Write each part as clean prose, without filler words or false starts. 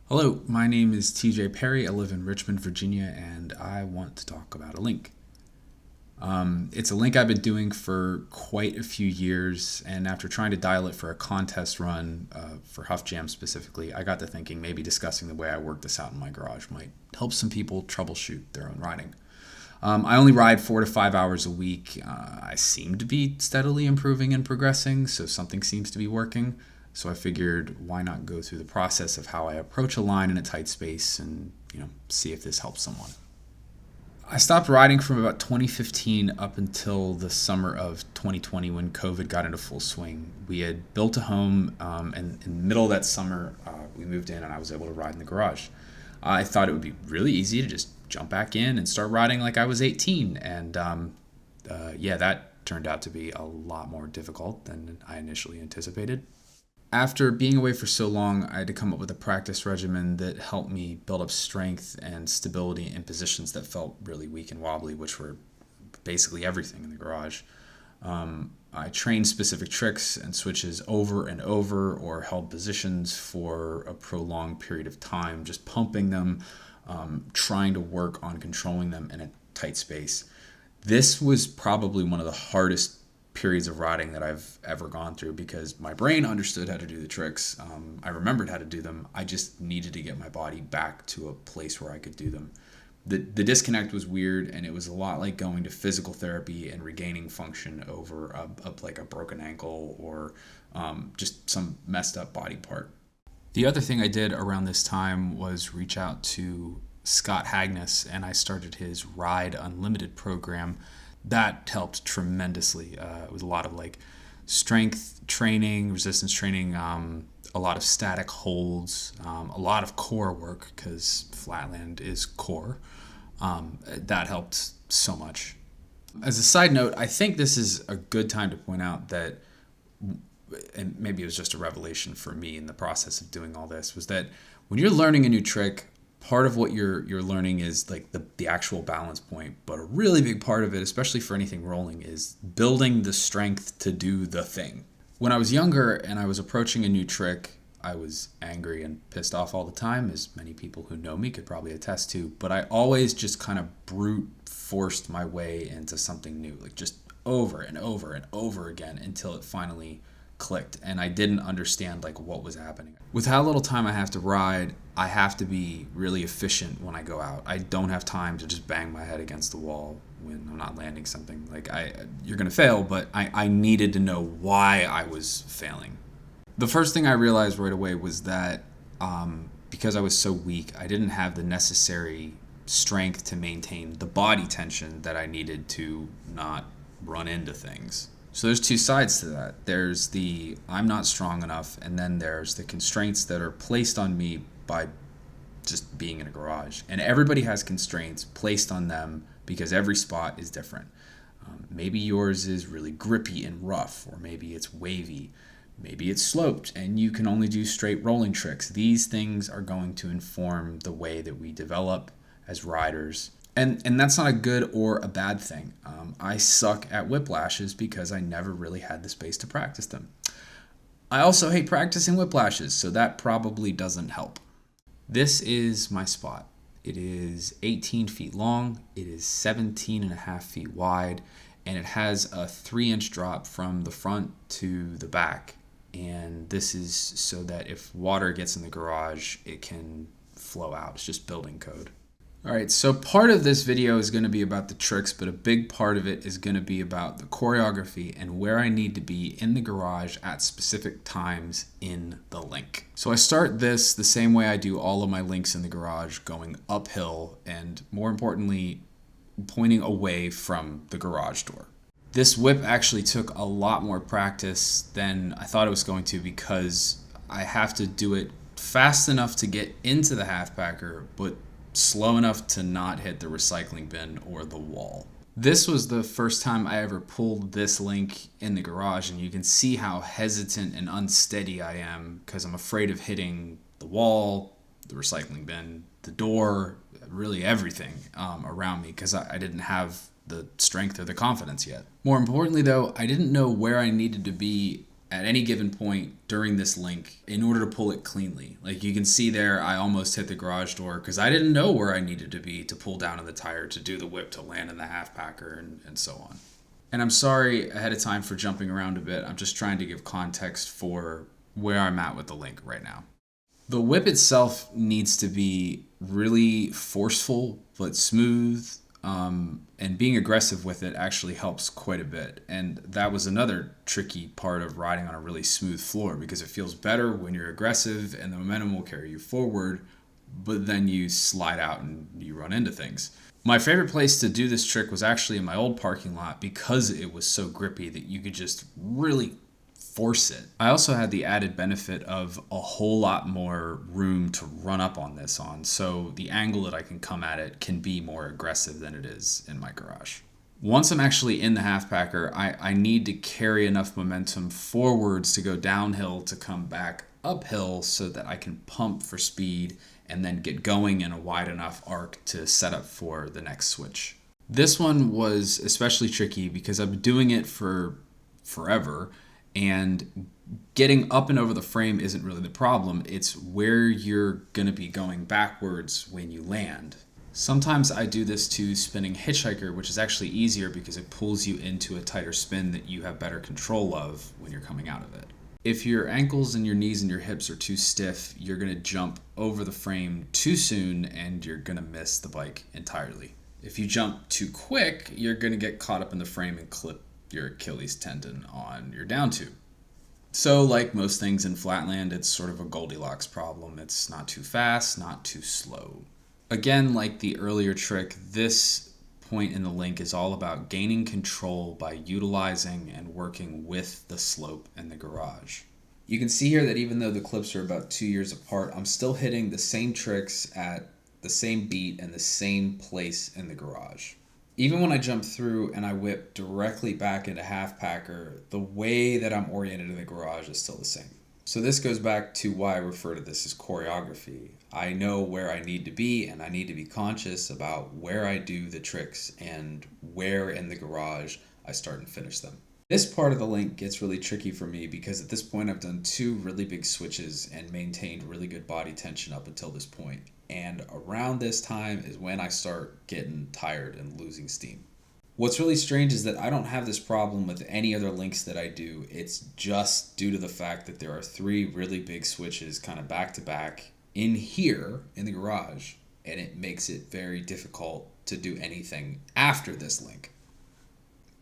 Hello, my name is TJ Perry. I live in Richmond, Virginia, and I want to talk about a link. It's a link I've been doing for quite a few years, and after trying to dial it for a contest run for Huff Jam specifically, I got to thinking maybe discussing the way I work this out in my garage might help some people troubleshoot their own riding. I only ride 4 to 5 hours a week. I seem to be steadily improving and progressing, so something seems to be working. So I figured, why not go through the process of how I approach a line in a tight space and see if this helps someone. I stopped riding from about 2015 up until the summer of 2020 when COVID got into full swing. We had built a home, and in the middle of that summer, we moved in and I was able to ride in the garage. I thought it would be really easy to just jump back in and start riding like I was 18. And that turned out to be a lot more difficult than I initially anticipated. After being away for so long, I had to come up with a practice regimen that helped me build up strength and stability in positions that felt really weak and wobbly, which were basically everything in the garage. I trained specific tricks and switches over and over, or held positions for a prolonged period of time, just pumping them, trying to work on controlling them in a tight space. This was probably one of the hardest periods of riding that I've ever gone through because my brain understood how to do the tricks. I remembered how to do them. I just needed to get my body back to a place where I could do them. The disconnect was weird, and it was a lot like going to physical therapy and regaining function over like a broken ankle or just some messed up body part. The other thing I did around this time was reach out to Scott Hagness, and I started his Ride Unlimited program. That helped tremendously. It was a lot of like strength training, resistance training, a lot of static holds, a lot of core work because flatland is core. That helped so much. As a side note, I think this is a good time to point out that, and maybe it was just a revelation for me in the process of doing all this, was that when you're learning a new trick, part of what you're learning is like the actual balance point, but a really big part of it, especially for anything rolling, is building the strength to do the thing. When I was younger and I was approaching a new trick, I was angry and pissed off all the time, as many people who know me could probably attest to, but I always just kind of brute forced my way into something new, like just over and over and over again until it finally clicked and I didn't understand like what was happening. With how little time I have to ride, I have to be really efficient when I go out. I don't have time to just bang my head against the wall when I'm not landing something. You're gonna fail, but I needed to know why I was failing. The first thing I realized right away was that because I was so weak, I didn't have the necessary strength to maintain the body tension that I needed to not run into things. So there's two sides to that. There's the I'm not strong enough, and then there's the constraints that are placed on me by just being in a garage. And everybody has constraints placed on them because every spot is different. Maybe yours is really grippy and rough, or maybe it's wavy. Maybe it's sloped and you can only do straight rolling tricks. These things are going to inform the way that we develop as riders. And that's not a good or a bad thing. I suck at whiplashes because I never really had the space to practice them. I also hate practicing whiplashes, so that probably doesn't help. This is my spot. It is 18 feet long, it is 17 and a half feet wide, and it has a 3-inch drop from the front to the back. And this is so that if water gets in the garage, it can flow out. It's just building code. All right, so part of this video is going to be about the tricks, but a big part of it is going to be about the choreography and where I need to be in the garage at specific times in the link. So I start this the same way I do all of my links in the garage, going uphill and, more importantly, pointing away from the garage door. This whip actually took a lot more practice than I thought it was going to because I have to do it fast enough to get into the half-packer, but slow enough to not hit the recycling bin or the wall. This was the first time I ever pulled this link in the garage, and you can see how hesitant and unsteady I am because I'm afraid of hitting the wall, the recycling bin, the door, really everything around me because I didn't have the strength or the confidence yet. More importantly though, I didn't know where I needed to be at any given point during this link in order to pull it cleanly. Like you can see there, I almost hit the garage door because I didn't know where I needed to be to pull down in the tire to do the whip to land in the half packer and so on. And I'm sorry ahead of time for jumping around a bit. I'm just trying to give context for where I'm at with the link right now. The whip itself needs to be really forceful but smooth, and being aggressive with it actually helps quite a bit. And that was another tricky part of riding on a really smooth floor, because it feels better when you're aggressive and the momentum will carry you forward, but then you slide out and you run into things. My favorite place to do this trick was actually in my old parking lot because it was so grippy that you could just really force it. I also had the added benefit of a whole lot more room to run up on this on, so the angle that I can come at it can be more aggressive than it is in my garage. Once I'm actually in the half packer, I need to carry enough momentum forwards to go downhill to come back uphill so that I can pump for speed and then get going in a wide enough arc to set up for the next switch. This one was especially tricky because I've been doing it for forever, and getting up and over the frame isn't really the problem. It's where you're going to be going backwards when you land. Sometimes I do this to spinning hitchhiker, which is actually easier because it pulls you into a tighter spin that you have better control of when you're coming out of it. If your ankles and your knees and your hips are too stiff, you're going to jump over the frame too soon and you're going to miss the bike entirely. If you jump too quick, you're going to get caught up in the frame and clip your Achilles tendon on your down tube. So like most things in flatland, it's sort of a Goldilocks problem. It's not too fast, not too slow. Again, like the earlier trick, this point in the link is all about gaining control by utilizing and working with the slope in the garage. You can see here that even though the clips are about 2 years apart, I'm still hitting the same tricks at the same beat and the same place in the garage. Even when I jump through and I whip directly back into half packer, the way that I'm oriented in the garage is still the same. So this goes back to why I refer to this as choreography. I know where I need to be, and I need to be conscious about where I do the tricks and where in the garage I start and finish them. This part of the link gets really tricky for me because at this point I've done 2 really big switches and maintained really good body tension up until this point. And around this time is when I start getting tired and losing steam. What's really strange is that I don't have this problem with any other links that I do. It's just due to the fact that there are 3 really big switches kind of back to back in here in the garage, and it makes it very difficult to do anything after this link.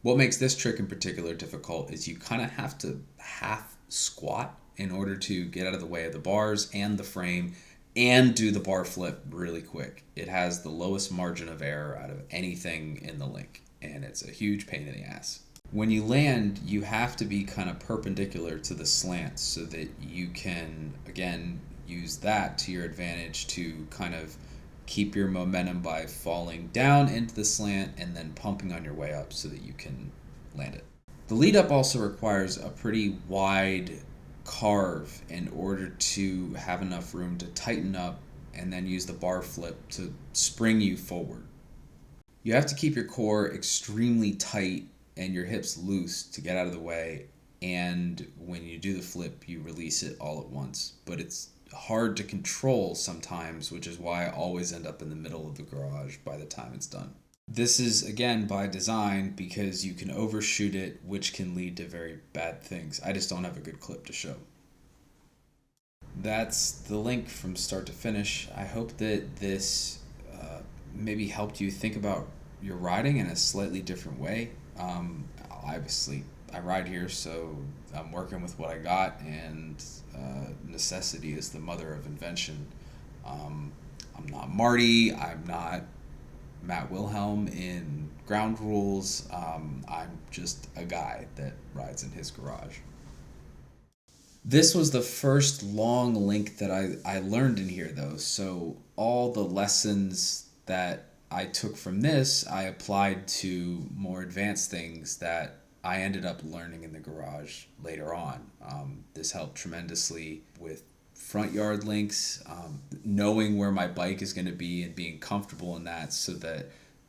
What makes this trick in particular difficult is you kind of have to half squat in order to get out of the way of the bars and the frame and do the bar flip really quick. It has the lowest margin of error out of anything in the link, and it's a huge pain in the ass. When you land, you have to be kind of perpendicular to the slant so that you can, again, use that to your advantage to kind of keep your momentum by falling down into the slant and then pumping on your way up so that you can land it. The lead up also requires a pretty wide carve in order to have enough room to tighten up and then use the bar flip to spring you forward. You have to keep your core extremely tight and your hips loose to get out of the way, and when you do the flip you release it all at once, but it's hard to control sometimes, which is why I always end up in the middle of the garage by the time it's done. This is, again, by design because you can overshoot it, which can lead to very bad things. I just don't have a good clip to show. That's the link from start to finish. I hope that this maybe helped you think about your riding in a slightly different way. Obviously, I ride here, so I'm working with what I got, and necessity is the mother of invention. I'm not Marty. I'm not Matt Wilhelm in ground rules. I'm just a guy that rides in his garage. This was the first long link that I learned in here, though, so all the lessons that I took from this I applied to more advanced things that I ended up learning in the garage later on. This helped tremendously with front yard links, knowing where my bike is going to be and being comfortable in that so that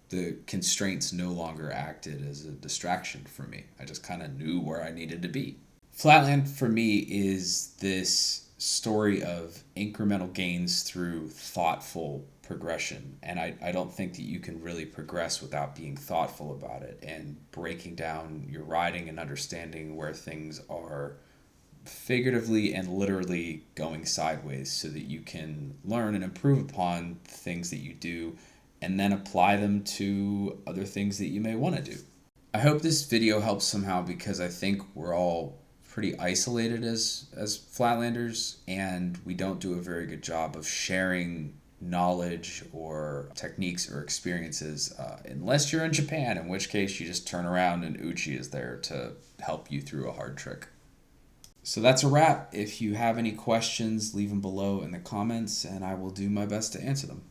the constraints no longer acted as a distraction for me. I just kind of knew where I needed to be. Flatland for me is this story of incremental gains through thoughtful progression. And I don't think that you can really progress without being thoughtful about it and breaking down your riding and understanding where things are figuratively and literally going sideways so that you can learn and improve upon things that you do and then apply them to other things that you may want to do. I hope this video helps somehow because I think we're all pretty isolated as Flatlanders and we don't do a very good job of sharing knowledge or techniques or experiences unless you're in Japan, in which case you just turn around and Uchi is there to help you through a hard trick. So that's a wrap. If you have any questions, leave them below in the comments and I will do my best to answer them.